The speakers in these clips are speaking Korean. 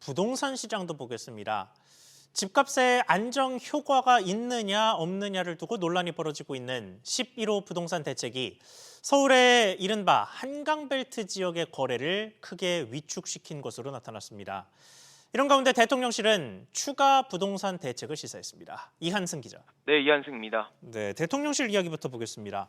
부동산 시장도 보겠습니다. 집값의 안정 효과가 있느냐 없느냐를 두고 논란이 벌어지고 있는 11호 부동산 대책이 서울의 이른바 한강벨트 지역의 거래를 크게 위축시킨 것으로 나타났습니다. 이런 가운데 대통령실은 추가 부동산 대책을 시사했습니다. 이한승 기자. 네, 이한승입니다. 네, 대통령실 이야기부터 보겠습니다.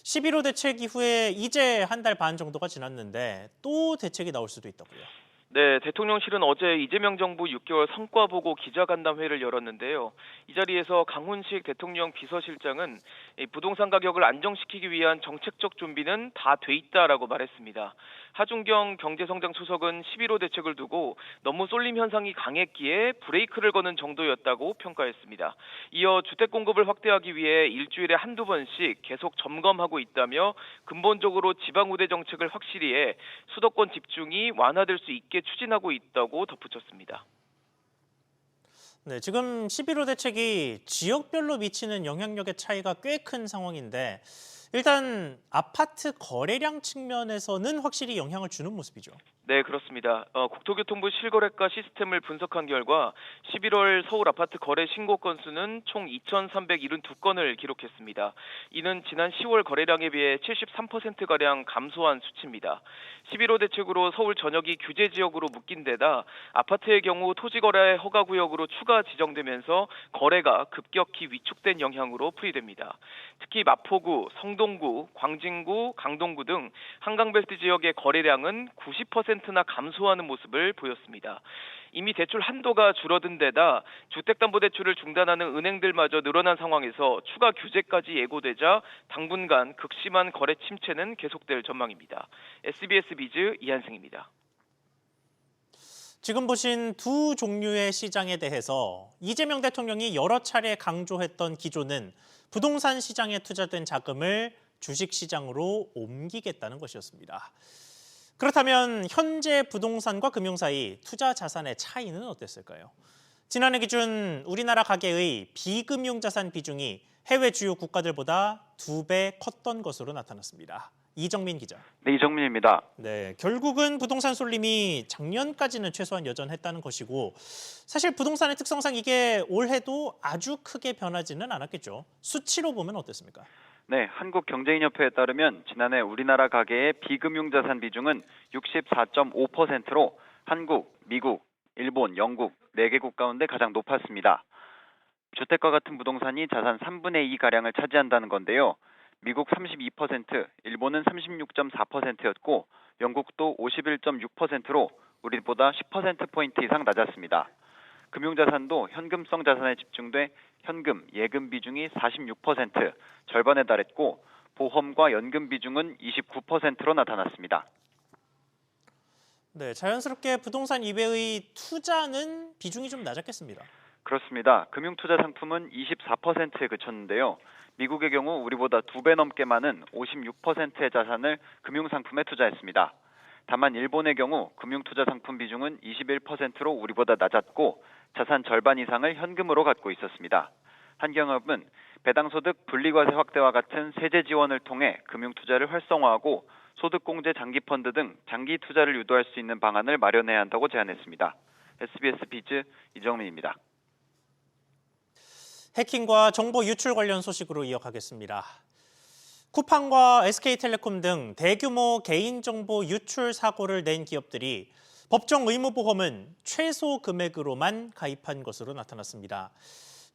11호 대책 이후에 이제 한 달 반 정도가 지났는데 또 대책이 나올 수도 있다고요. 네, 대통령실은 어제 이재명 정부 6개월 성과 보고 기자간담회를 열었는데요. 이 자리에서 강훈식 대통령 비서실장은 부동산 가격을 안정시키기 위한 정책적 준비는 다 돼 있다라고 말했습니다. 하준경 경제성장수석은 11호 대책을 두고 너무 쏠림 현상이 강했기에 브레이크를 거는 정도였다고 평가했습니다. 이어 주택 공급을 확대하기 위해 일주일에 한두 번씩 계속 점검하고 있다며 근본적으로 지방우대 정책을 확실히 해 수도권 집중이 완화될 수 있게 추진하고 있다고 덧붙였습니다. 네, 지금 11호 대책이 지역별로 미치는 영향력의 차이가 꽤 큰 상황인데 일단 아파트 거래량 측면에서는 확실히 영향을 주는 모습이죠. 네, 그렇습니다. 국토교통부 실거래가 시스템을 분석한 결과 11월 서울 아파트 거래 신고 건수는 총 2,372건을 기록했습니다. 이는 지난 10월 거래량에 비해 73%가량 감소한 수치입니다. 11호 대책으로 서울 전역이 규제 지역으로 묶인 데다 아파트의 경우 토지거래 허가구역으로 추가 지정되면서 거래가 급격히 위축된 영향으로 풀이됩니다. 특히 마포구, 성동구, 광진구, 강동구 등 한강벨트 지역의 거래량은 90%나 감소하는 모습을 보였습니다. 이미 대출 한도가 줄어든 데다 주택담보대출을 중단하는 은행들마저 늘어난 상황에서 추가 규제까지 예고되자 당분간 극심한 거래 침체는 계속될 전망입니다. SBS 비즈 이한승입니다. 지금 보신 두 종류의 시장에 대해서 이재명 대통령이 여러 차례 강조했던 기조는 부동산 시장에 투자된 자금을 주식시장으로 옮기겠다는 것이었습니다. 그렇다면 현재 부동산과 금융 사이 투자 자산의 차이는 어땠을까요? 지난해 기준 우리나라 가계의 비금융 자산 비중이 해외 주요 국가들보다 2배 컸던 것으로 나타났습니다. 이정민 기자. 네, 이정민입니다. 네, 결국은 부동산 쏠림이 작년까지는 최소한 여전했다는 것이고 사실 부동산의 특성상 이게 올해도 아주 크게 변하지는 않았겠죠. 수치로 보면 어땠습니까? 네, 한국경제인협회에 따르면 지난해 우리나라 가계의 비금융자산 비중은 64.5%로 한국, 미국, 일본, 영국 4개국 가운데 가장 높았습니다. 주택과 같은 부동산이 자산 3분의 2가량을 차지한다는 건데요. 미국 32%, 일본은 36.4%였고 영국도 51.6%로 우리보다 10%포인트 이상 낮았습니다. 금융자산도 현금성 자산에 집중돼 현금, 예금 비중이 46%, 절반에 달했고 보험과 연금 비중은 29%로 나타났습니다. 네, 자연스럽게 부동산 이외의 투자는 비중이 좀 낮았겠습니다. 그렇습니다. 금융투자 상품은 24%에 그쳤는데요. 미국의 경우 우리보다 2배 넘게 많은 56%의 자산을 금융상품에 투자했습니다. 다만 일본의 경우 금융투자 상품 비중은 21%로 우리보다 낮았고 자산 절반 이상을 현금으로 갖고 있었습니다. 한경협은 배당소득 분리과세 확대와 같은 세제 지원을 통해 금융투자를 활성화하고 소득공제 장기펀드 등 장기 투자를 유도할 수 있는 방안을 마련해야 한다고 제안했습니다. SBS 비즈 이정민입니다. 해킹과 정보 유출 관련 소식으로 이어가겠습니다. 쿠팡과 SK텔레콤 등 대규모 개인정보 유출 사고를 낸 기업들이 법정 의무보험은 최소 금액으로만 가입한 것으로 나타났습니다.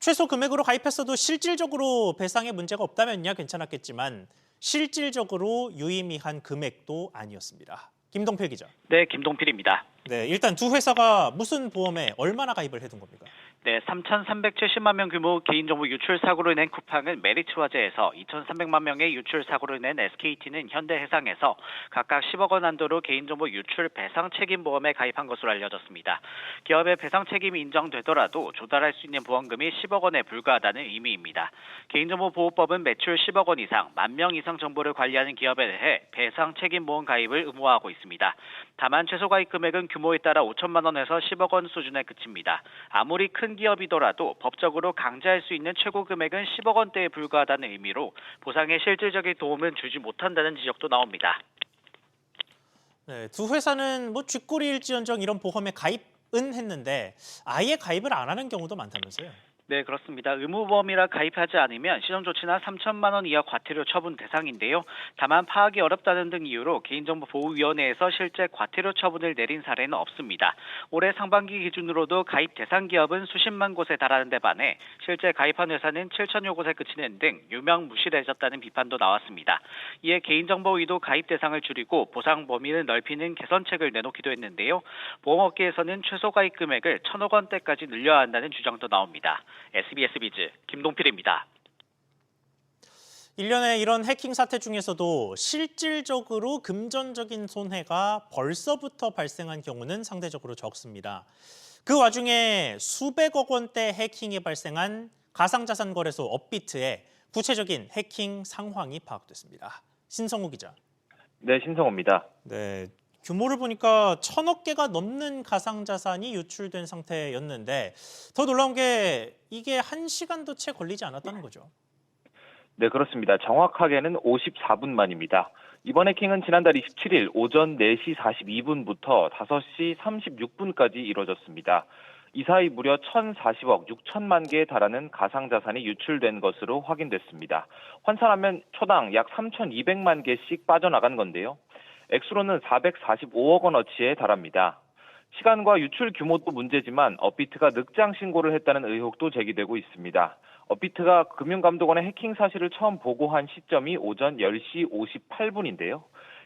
최소 금액으로 가입했어도 실질적으로 배상에 문제가 없다면야 괜찮았겠지만 실질적으로 유의미한 금액도 아니었습니다. 김동필 기자. 네, 김동필입니다. 네, 일단 두 회사가 무슨 보험에 얼마나 가입을 해둔 겁니까? 네, 3,370만 명 규모 개인정보 유출 사고를 낸 쿠팡은 메리츠 화재에서 2,300만 명의 유출 사고를 낸 SKT는 현대해상에서 각각 10억 원 한도로 개인정보 유출 배상 책임 보험에 가입한 것으로 알려졌습니다. 기업의 배상 책임이 인정되더라도 조달할 수 있는 보험금이 10억 원에 불과하다는 의미입니다. 개인정보보호법은 매출 10억 원 이상, 10,000명 이상 정보를 관리하는 기업에 대해 배상 책임 보험 가입을 의무화하고 있습니다. 다만 최소 가입 금액은 규모에 따라 5천만 원에서 10억 원 수준에 그칩니다. 아무리 큰 기업이더라도 법적으로 강제할 수 있는 최고 금액은 10억 원대에 불과하다는 의미로 보상에 실질적인 도움은 주지 못한다는 지적도 나옵니다. 네, 두 회사는 뭐 쥐꼬리일지언정 이런 보험에 가입 했는데 아예 가입을 안 하는 경우도 많다면서요. 네, 그렇습니다. 의무보험이라 가입하지 않으면 시정조치나 3천만 원 이하 과태료 처분 대상인데요. 다만 파악이 어렵다는 등 이유로 개인정보보호위원회에서 실제 과태료 처분을 내린 사례는 없습니다. 올해 상반기 기준으로도 가입 대상 기업은 수십만 곳에 달하는 데 반해 실제 가입한 회사는 7천여 곳에 그치는 등 유명무실해졌다는 비판도 나왔습니다. 이에 개인정보위도 가입 대상을 줄이고 보상 범위를 넓히는 개선책을 내놓기도 했는데요. 보험업계에서는 최소 가입 금액을 1,000억 원대까지 늘려야 한다는 주장도 나옵니다. SBS 비즈 김동필입니다. 1년에 이런 해킹 사태 중에서도 실질적으로 금전적인 손해가 벌써부터 발생한 경우는 상대적으로 적습니다. 그 와중에 수백억 원대 해킹이 발생한 가상자산 거래소 업비트의 구체적인 해킹 상황이 파악됐습니다. 신성우 기자. 네, 신성호입니다. 네, 규모를 보니까 1,000억 개가 넘는 가상자산이 유출된 상태였는데 더 놀라운 게 이게 1시간도 채 걸리지 않았다는 거죠. 네, 그렇습니다. 정확하게는 54분 만입니다. 이번 해킹은 지난달 27일 오전 4시 42분부터 5시 36분까지 이뤄졌습니다. 이 사이 무려 1,040억 6천만 개에 달하는 가상자산이 유출된 것으로 확인됐습니다. 환산하면 초당 약 3,200만 개씩 빠져나간 건데요. 액수로는 445억 원어치에 달합니다. 시간과 유출 규모도 문제지만 업비트가 늑장 신고를 했다는 의혹도 제기되고 있습니다. 업비트가 금융감독원에 해킹 사실을 처음 보고한 시점이 오전 10시 58분인데요.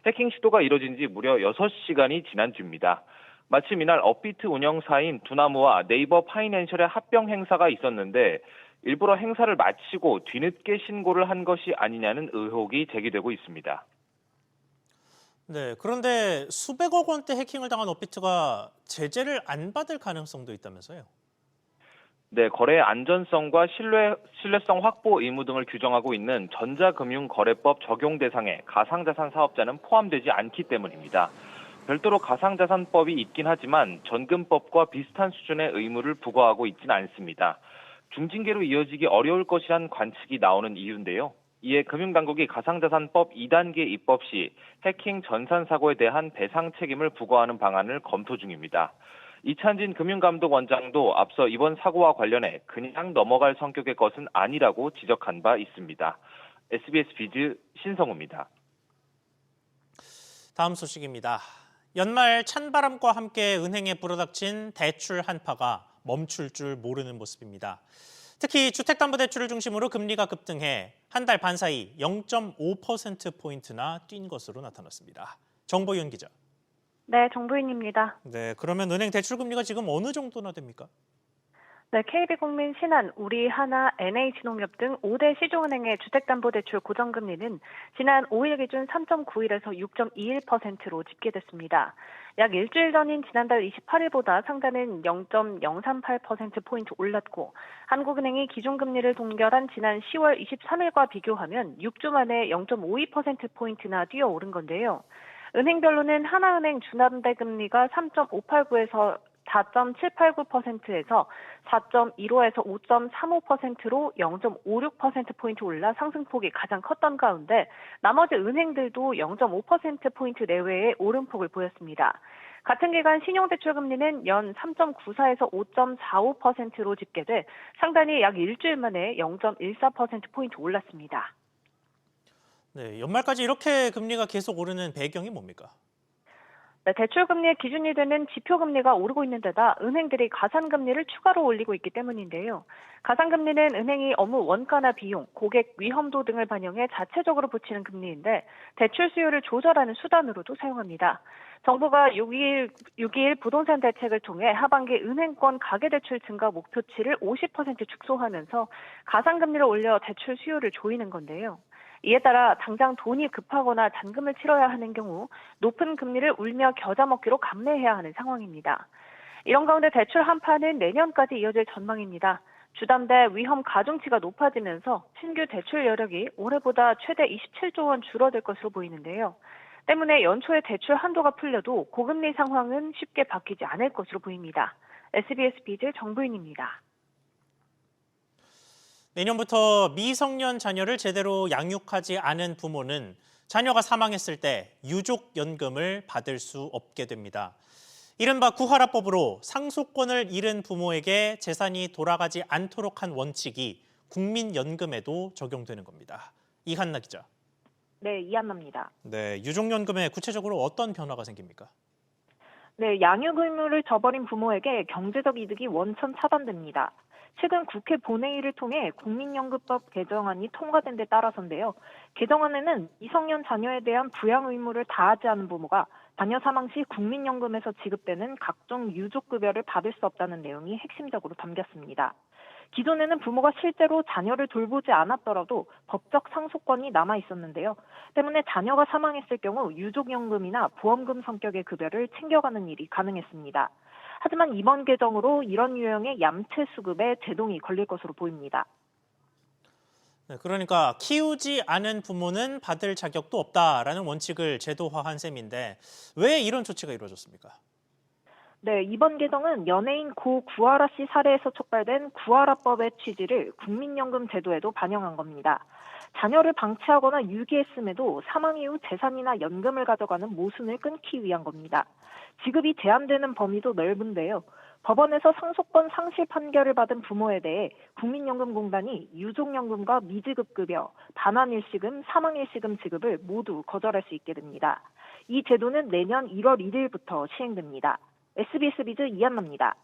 해킹 시도가 이뤄진 지 무려 6시간이 지난 뒤입니다. 마침 이날 업비트 운영사인 두나무와 네이버 파이낸셜의 합병 행사가 있었는데 일부러 행사를 마치고 뒤늦게 신고를 한 것이 아니냐는 의혹이 제기되고 있습니다. 네, 그런데 수백억 원대 해킹을 당한 업비트가 제재를 안 받을 가능성도 있다면서요? 네, 거래의 안전성과 신뢰성 확보 의무 등을 규정하고 있는 전자금융거래법 적용 대상에 가상자산 사업자는 포함되지 않기 때문입니다. 별도로 가상자산법이 있긴 하지만 전금법과 비슷한 수준의 의무를 부과하고 있지는 않습니다. 중징계로 이어지기 어려울 것이란 관측이 나오는 이유인데요. 이에 금융당국이 가상자산법 2단계 입법 시 해킹 전산 사고에 대한 배상 책임을 부과하는 방안을 검토 중입니다. 이찬진 금융감독원장도 앞서 이번 사고와 관련해 그냥 넘어갈 성격의 것은 아니라고 지적한 바 있습니다. SBS 비즈 신성우입니다. 다음 소식입니다. 연말 찬바람과 함께 은행에 불어닥친 대출 한파가 멈출 줄 모르는 모습입니다. 특히 주택담보대출을 중심으로 금리가 급등해 한 달 반 사이 0.5%포인트나 뛴 것으로 나타났습니다. 정보윤 기자. 네, 정부인입니다. 네, 그러면 은행 대출 금리가 지금 어느 정도나 됩니까? 네, KB국민, 신한, 우리하나, NH농협 등 5대 시중은행의 주택담보대출 고정금리는 지난 5일 기준 3.91에서 6.21%로 집계됐습니다. 약 일주일 전인 지난달 28일보다 상단은 0.038%포인트 올랐고 한국은행이 기준금리를 동결한 지난 10월 23일과 비교하면 6주 만에 0.52%포인트나 뛰어오른 건데요. 은행별로는 하나은행 주담대금리가 3.589에서 4.789%에서 4.15에서 5.35%로 0.56%포인트 올라 상승폭이 가장 컸던 가운데 나머지 은행들도 0.5%포인트 내외의 오름폭을 보였습니다. 같은 기간 신용대출금리는 연 3.94에서 5.45%로 집계돼 상단이 약 일주일 만에 0.14%포인트 올랐습니다. 네, 연말까지 이렇게 금리가 계속 오르는 배경이 뭡니까? 네, 대출금리의 기준이 되는 지표금리가 오르고 있는 데다 은행들이 가산금리를 추가로 올리고 있기 때문인데요. 가산금리는 은행이 업무 원가나 비용, 고객 위험도 등을 반영해 자체적으로 붙이는 금리인데 대출 수요를 조절하는 수단으로도 사용합니다. 정부가 6.21 부동산 대책을 통해 하반기 은행권 가계대출 증가 목표치를 50% 축소하면서 가산금리를 올려 대출 수요를 조이는 건데요. 이에 따라 당장 돈이 급하거나 잔금을 치러야 하는 경우 높은 금리를 울며 겨자 먹기로 감내해야 하는 상황입니다. 이런 가운데 대출 한파는 내년까지 이어질 전망입니다. 주담대 위험 가중치가 높아지면서 신규 대출 여력이 올해보다 최대 27조 원 줄어들 것으로 보이는데요. 때문에 연초에 대출 한도가 풀려도 고금리 상황은 쉽게 바뀌지 않을 것으로 보입니다. SBS 비즈 정부인입니다. 내년부터 미성년 자녀를 제대로 양육하지 않은 부모는 자녀가 사망했을 때 유족연금을 받을 수 없게 됩니다. 이른바 구하라법으로 상속권을 잃은 부모에게 재산이 돌아가지 않도록 한 원칙이 국민연금에도 적용되는 겁니다. 이한나 기자. 네, 이한나입니다. 네, 유족연금에 구체적으로 어떤 변화가 생깁니까? 네, 양육 의무를 저버린 부모에게 경제적 이득이 원천 차단됩니다. 최근 국회 본회의를 통해 국민연금법 개정안이 통과된 데 따라서인데요. 개정안에는 미성년 자녀에 대한 부양 의무를 다하지 않은 부모가 자녀 사망 시 국민연금에서 지급되는 각종 유족급여를 받을 수 없다는 내용이 핵심적으로 담겼습니다. 기존에는 부모가 실제로 자녀를 돌보지 않았더라도 법적 상속권이 남아 있었는데요. 때문에 자녀가 사망했을 경우 유족연금이나 보험금 성격의 급여를 챙겨가는 일이 가능했습니다. 하지만 이번 개정으로 이런 유형의 얌체 수급에 제동이 걸릴 것으로 보입니다. 네, 그러니까 키우지 않은 부모는 받을 자격도 없다라는 원칙을 제도화한 셈인데 왜 이런 조치가 이루어졌습니까? 네, 이번 개정은 연예인 고 구하라 씨 사례에서 촉발된 구하라법의 취지를 국민연금 제도에도 반영한 겁니다. 자녀를 방치하거나 유기했음에도 사망 이후 재산이나 연금을 가져가는 모순을 끊기 위한 겁니다. 지급이 제한되는 범위도 넓은데요. 법원에서 상속권 상실 판결을 받은 부모에 대해 국민연금공단이 유족연금과 미지급급여, 반환일시금, 사망일시금 지급을 모두 거절할 수 있게 됩니다. 이 제도는 내년 1월 1일부터 시행됩니다. SBS 비즈 이한나입니다.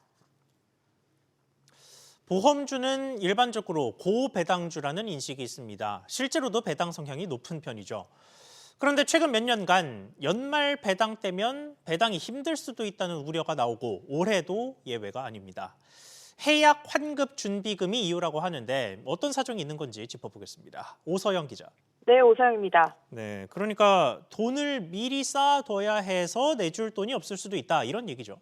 보험주는 일반적으로 고배당주라는 인식이 있습니다. 실제로도 배당 성향이 높은 편이죠. 그런데 최근 몇 년간 연말 배당 때면 배당이 힘들 수도 있다는 우려가 나오고 올해도 예외가 아닙니다. 해약 환급 준비금이 이유라고 하는데 어떤 사정이 있는 건지 짚어보겠습니다. 오서영 기자. 네, 오서영입니다. 네, 그러니까 돈을 미리 쌓아둬야 해서 내줄 돈이 없을 수도 있다 이런 얘기죠.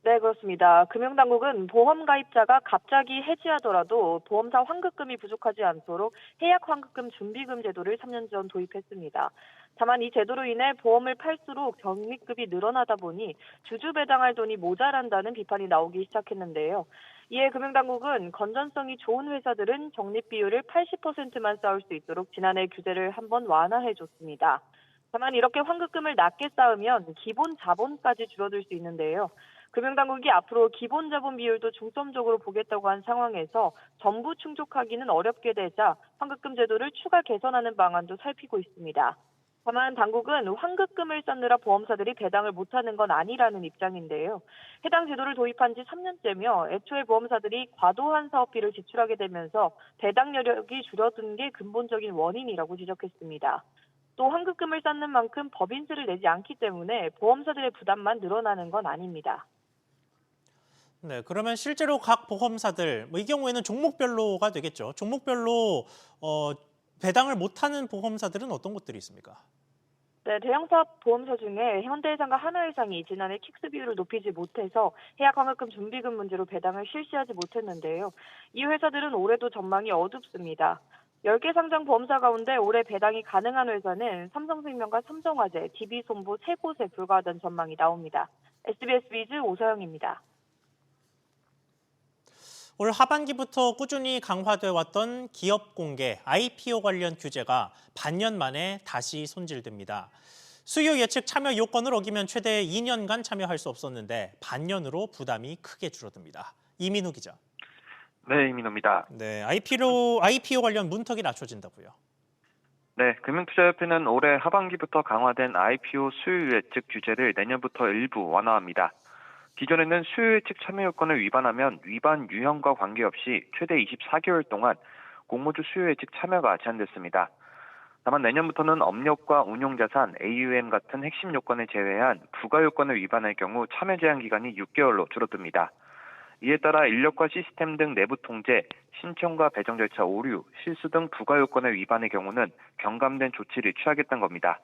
네, 그렇습니다. 금융당국은 보험 가입자가 갑자기 해지하더라도 보험사 환급금이 부족하지 않도록 해약 환급금 준비금 제도를 3년 전 도입했습니다. 다만 이 제도로 인해 보험을 팔수록 적립금이 늘어나다 보니 주주 배당할 돈이 모자란다는 비판이 나오기 시작했는데요. 이에 금융당국은 건전성이 좋은 회사들은 적립 비율을 80%만 쌓을 수 있도록 지난해 규제를 한번 완화해줬습니다. 다만 이렇게 환급금을 낮게 쌓으면 기본 자본까지 줄어들 수 있는데요. 금융당국이 앞으로 기본 자본 비율도 중점적으로 보겠다고 한 상황에서 전부 충족하기는 어렵게 되자 환급금 제도를 추가 개선하는 방안도 살피고 있습니다. 다만 당국은 환급금을 쌓느라 보험사들이 배당을 못하는 건 아니라는 입장인데요. 해당 제도를 도입한 지 3년째며 애초에 보험사들이 과도한 사업비를 지출하게 되면서 배당 여력이 줄어든 게 근본적인 원인이라고 지적했습니다. 또 환급금을 쌓는 만큼 법인세를 내지 않기 때문에 보험사들의 부담만 늘어나는 건 아닙니다. 네, 그러면 실제로 각 보험사들, 이 경우에는 종목별로가 되겠죠. 종목별로 배당을 못하는 보험사들은 어떤 것들이 있습니까? 네, 대형사 보험사 중에 현대해상과 하나해상이 지난해 킥스 비율을 높이지 못해서 해약 환급금 준비금 문제로 배당을 실시하지 못했는데요. 이 회사들은 올해도 전망이 어둡습니다. 10개 상장 보험사 가운데 올해 배당이 가능한 회사는 삼성생명과 삼성화재, DB손보 3곳에 불과하다는 전망이 나옵니다. SBS 비즈 오서영입니다. 올 하반기부터 꾸준히 강화돼 왔던 기업 공개, IPO 관련 규제가 반년 만에 다시 손질됩니다. 수요 예측 참여 요건을 어기면 최대 2년간 참여할 수 없었는데 반년으로 부담이 크게 줄어듭니다. 이민우 기자. 네, 이민호입니다. 네, IPO 관련 문턱이 낮춰진다고요. 네, 금융투자협회는 올해 하반기부터 강화된 IPO 수요 예측 규제를 내년부터 일부 완화합니다. 기존에는 수요 예측 참여 요건을 위반하면 위반 유형과 관계없이 최대 24개월 동안 공모주 수요 예측 참여가 제한됐습니다. 다만 내년부터는 업력과 운용자산, AUM 같은 핵심 요건을 제외한 부가 요건을 위반할 경우 참여 제한 기간이 6개월로 줄어듭니다. 이에 따라 인력과 시스템 등 내부 통제, 신청과 배정 절차 오류, 실수 등 부가 요건을 위반의 경우는 경감된 조치를 취하겠다는 겁니다.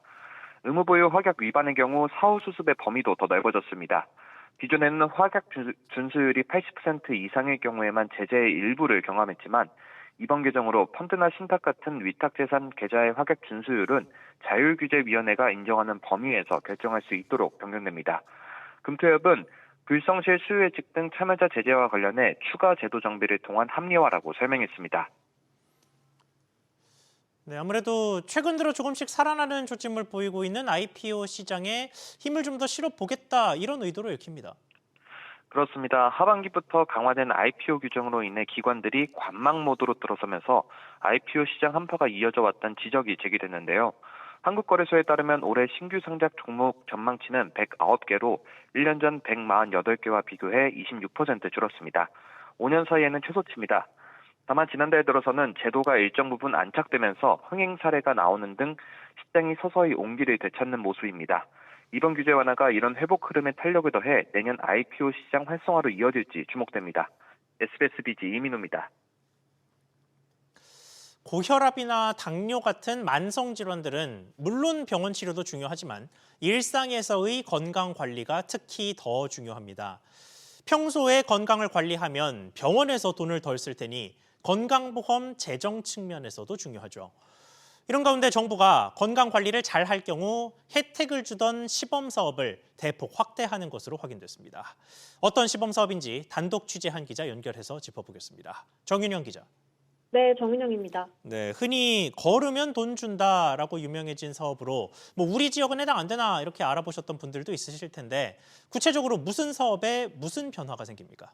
의무 보유 확약 위반의 경우 사후 수습의 범위도 더 넓어졌습니다. 기존에는 확약 준수율이 80% 이상일 경우에만 제재의 일부를 경험했지만 이번 개정으로 펀드나 신탁 같은 위탁재산 계좌의 확약 준수율은 자율규제위원회가 인정하는 범위에서 결정할 수 있도록 변경됩니다. 금투협은 불성실 수요 예측 등 참여자 제재와 관련해 추가 제도 정비를 통한 합리화라고 설명했습니다. 네, 아무래도 최근 들어 조금씩 살아나는 조짐을 보이고 있는 IPO 시장에 힘을 좀 더 실어보겠다 이런 의도로 읽힙니다. 그렇습니다. 하반기부터 강화된 IPO 규정으로 인해 기관들이 관망 모드로 들어서면서 IPO 시장 한파가 이어져 왔다는 지적이 제기됐는데요. 한국거래소에 따르면 올해 신규 상장 종목 전망치는 109개로 1년 전 148개와 비교해 26% 줄었습니다. 5년 사이에는 최소치입니다. 다만 지난달 들어서는 제도가 일정 부분 안착되면서 흥행 사례가 나오는 등 시장이 서서히 온기를 되찾는 모습입니다. 이번 규제 완화가 이런 회복 흐름에 탄력을 더해 내년 IPO 시장 활성화로 이어질지 주목됩니다. SBS BG 이민호입니다. 고혈압이나 당뇨 같은 만성 질환들은 물론 병원 치료도 중요하지만 일상에서의 건강 관리가 특히 더 중요합니다. 평소에 건강을 관리하면 병원에서 돈을 덜 쓸 테니 건강보험 재정 측면에서도 중요하죠. 이런 가운데 정부가 건강 관리를 잘 할 경우 혜택을 주던 시범 사업을 대폭 확대하는 것으로 확인됐습니다. 어떤 시범 사업인지 단독 취재한 기자 연결해서 짚어보겠습니다. 정윤영 기자. 네, 정은영입니다. 네, 흔히 걸으면 돈 준다라고 유명해진 사업으로 우리 지역은 해당 안 되나 이렇게 알아보셨던 분들도 있으실 텐데 구체적으로 무슨 사업에 무슨 변화가 생깁니까?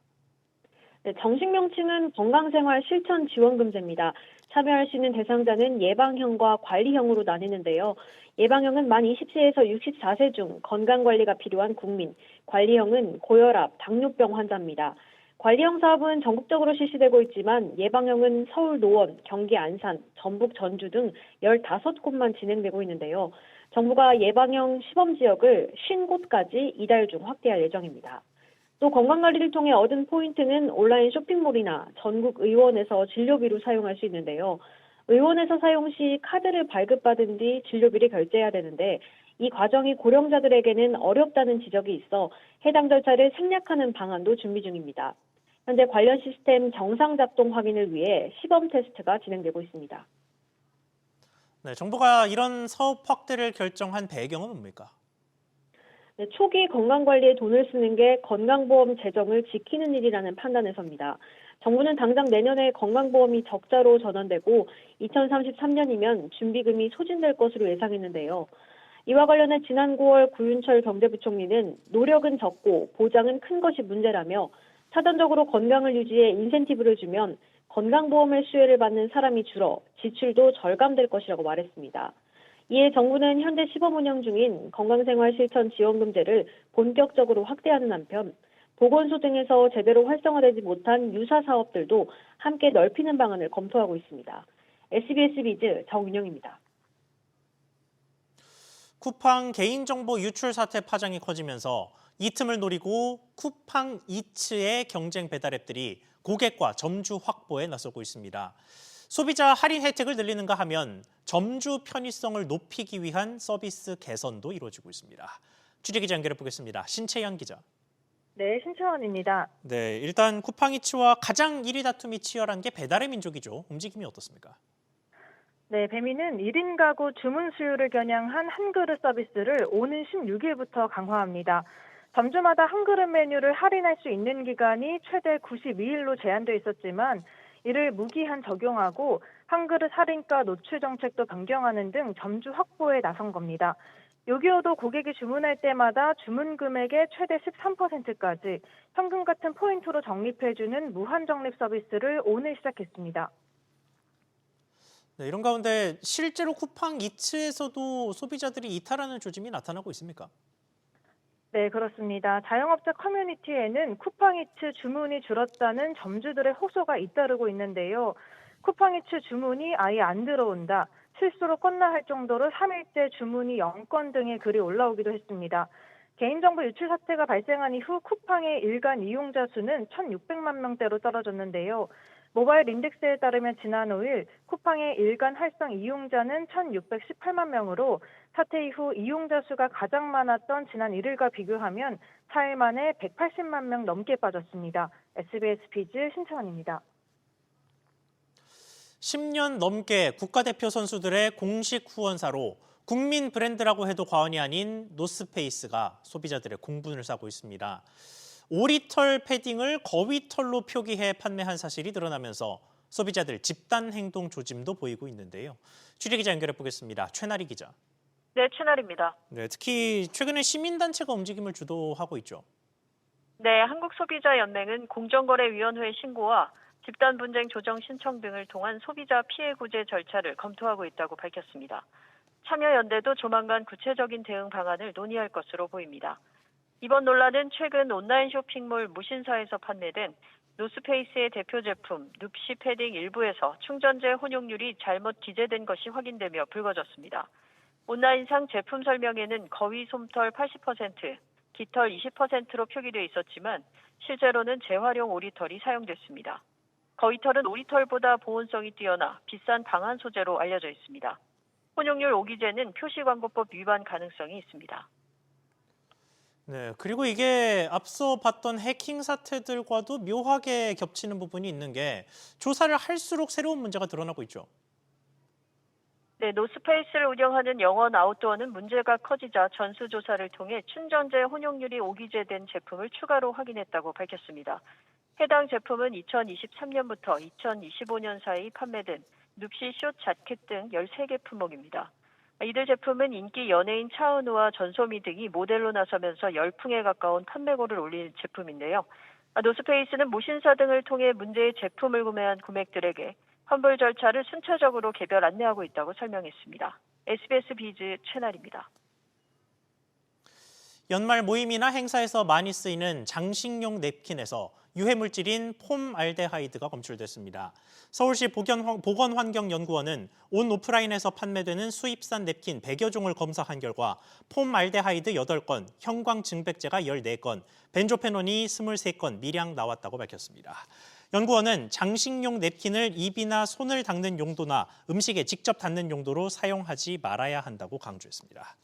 네, 정식 명칭은 건강생활 실천 지원금제입니다. 참여할 수 있는 대상자는 예방형과 관리형으로 나뉘는데요. 예방형은 만 20세에서 64세 중 건강관리가 필요한 국민, 관리형은 고혈압, 당뇨병 환자입니다. 관리형 사업은 전국적으로 실시되고 있지만 예방형은 서울 노원, 경기 안산, 전북 전주 등 15곳만 진행되고 있는데요. 정부가 예방형 시범지역을 50곳까지 이달 중 확대할 예정입니다. 또 건강관리를 통해 얻은 포인트는 온라인 쇼핑몰이나 전국 의원에서 진료비로 사용할 수 있는데요. 의원에서 사용 시 카드를 발급받은 뒤 진료비를 결제해야 되는데 이 과정이 고령자들에게는 어렵다는 지적이 있어 해당 절차를 생략하는 방안도 준비 중입니다. 현재 관련 시스템 정상 작동 확인을 위해 시범 테스트가 진행되고 있습니다. 네, 정부가 이런 사업 확대를 결정한 배경은 뭡니까? 네, 초기 건강관리에 돈을 쓰는 게 건강보험 재정을 지키는 일이라는 판단에서입니다. 정부는 당장 내년에 건강보험이 적자로 전환되고 2033년이면 준비금이 소진될 것으로 예상했는데요. 이와 관련해 지난 9월 구윤철 경제부총리는 노력은 적고 보장은 큰 것이 문제라며 사전적으로 건강을 유지해 인센티브를 주면 건강보험의 수혜를 받는 사람이 줄어 지출도 절감될 것이라고 말했습니다. 이에 정부는 현재 시범 운영 중인 건강생활 실천 지원금제를 본격적으로 확대하는 한편 보건소 등에서 제대로 활성화되지 못한 유사 사업들도 함께 넓히는 방안을 검토하고 있습니다. SBS 비즈 정윤영입니다. 쿠팡 개인정보 유출 사태 파장이 커지면서 이 틈을 노리고 쿠팡 이츠의 경쟁 배달앱들이 고객과 점주 확보에 나서고 있습니다. 소비자 할인 혜택을 늘리는가 하면 점주 편의성을 높이기 위한 서비스 개선도 이루어지고 있습니다. 취재기자 연결해 보겠습니다. 신채연 기자. 네, 신채원입니다. 네, 일단 쿠팡이츠와 가장 1위 다툼이 치열한 게 배달의 민족이죠. 움직임이 어떻습니까? 네, 배민은 1인 가구 주문 수요를 겨냥한 한 그릇 서비스를 오는 16일부터 강화합니다. 점주마다 한 그릇 메뉴를 할인할 수 있는 기간이 최대 92일로 제한돼 있었지만 이를 무기한 적용하고 한 그릇 할인가 노출 정책도 변경하는 등 점주 확보에 나선 겁니다. 요기요도 고객이 주문할 때마다 주문 금액의 최대 13%까지 현금 같은 포인트로 적립해주는 무한 적립 서비스를 오늘 시작했습니다. 네, 이런 가운데 실제로 쿠팡 이츠에서도 소비자들이 이탈하는 조짐이 나타나고 있습니까? 네, 그렇습니다. 자영업자 커뮤니티에는 쿠팡이츠 주문이 줄었다는 점주들의 호소가 잇따르고 있는데요. 쿠팡이츠 주문이 아예 안 들어온다, 실수로 껐나 할 정도로 3일째 주문이 0건 등의 글이 올라오기도 했습니다. 개인정보 유출 사태가 발생한 이후 쿠팡의 일간 이용자 수는 1,600만 명대로 떨어졌는데요. 모바일 인덱스에 따르면 지난 5일 쿠팡의 일간 활성 이용자는 1,618만 명으로 사태 이후 이용자 수가 가장 많았던 지난 1일과 비교하면 4일 만에 180만 명 넘게 빠졌습니다. SBS 비즈 신채원입니다. 10년 넘게 국가대표 선수들의 공식 후원사로 국민 브랜드라고 해도 과언이 아닌 노스페이스가 소비자들의 공분을 사고 있습니다. 오리털 패딩을 거위털로 표기해 판매한 사실이 드러나면서 소비자들 집단 행동 조짐도 보이고 있는데요. 취재기자 연결해 보겠습니다. 최나리 기자. 네, 최나리입니다. 네, 특히 최근에 시민단체가 움직임을 주도하고 있죠. 네, 한국소비자연맹은 공정거래위원회 신고와 집단 분쟁 조정 신청 등을 통한 소비자 피해 구제 절차를 검토하고 있다고 밝혔습니다. 참여연대도 조만간 구체적인 대응 방안을 논의할 것으로 보입니다. 이번 논란은 최근 온라인 쇼핑몰 무신사에서 판매된 노스페이스의 대표 제품 눕시 패딩 일부에서 충전재 혼용률이 잘못 기재된 것이 확인되며 불거졌습니다. 온라인상 제품 설명에는 거위 솜털 80%, 깃털 20%로 표기되어 있었지만 실제로는 재활용 오리털이 사용됐습니다. 거위털은 오리털보다 보온성이 뛰어나 비싼 방한 소재로 알려져 있습니다. 혼용률 오기재는 표시광고법 위반 가능성이 있습니다. 네, 그리고 이게 앞서 봤던 해킹 사태들과도 묘하게 겹치는 부분이 있는 게 조사를 할수록 새로운 문제가 드러나고 있죠. 네, 노스페이스를 운영하는 영원 아웃도어는 문제가 커지자 전수조사를 통해 충전재 혼용률이 오기재된 제품을 추가로 확인했다고 밝혔습니다. 해당 제품은 2023년부터 2025년 사이 판매된 눕시 숏 자켓 등 13개 품목입니다. 이들 제품은 인기 연예인 차은우와 전소미 등이 모델로 나서면서 열풍에 가까운 판매고를 올린 제품인데요. 노스페이스는 무신사 등을 통해 문제의 제품을 구매한 고객들에게 환불 절차를 순차적으로 개별 안내하고 있다고 설명했습니다. SBS 비즈 최나리입니다. 연말 모임이나 행사에서 많이 쓰이는 장식용 냅킨에서 유해물질인 폼알데하이드가 검출됐습니다. 서울시 보건환경연구원은 온 오프라인에서 판매되는 수입산 냅킨 100여 종을 검사한 결과 폼알데하이드 8건, 형광증백제가 14건, 벤조페논이 23건 미량 나왔다고 밝혔습니다. 연구원은 장식용 냅킨을 입이나 손을 닦는 용도나 음식에 직접 닿는 용도로 사용하지 말아야 한다고 강조했습니다.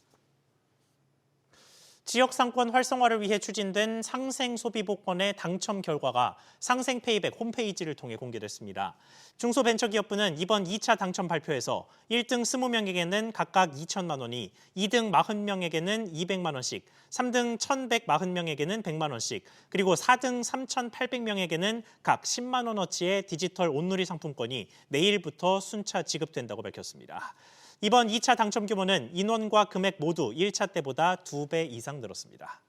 지역 상권 활성화를 위해 추진된 상생소비복권의 당첨 결과가 상생페이백 홈페이지를 통해 공개됐습니다. 중소벤처기업부는 이번 2차 당첨 발표에서 1등 20명에게는 각각 2천만 원이, 2등 40명에게는 200만 원씩, 3등 1,140명에게는 100만 원씩, 그리고 4등 3,800명에게는 각 10만 원어치의 디지털 온누리 상품권이 내일부터 순차 지급된다고 밝혔습니다. 이번 2차 당첨 규모는 인원과 금액 모두 1차 때보다 2배 이상 늘었습니다.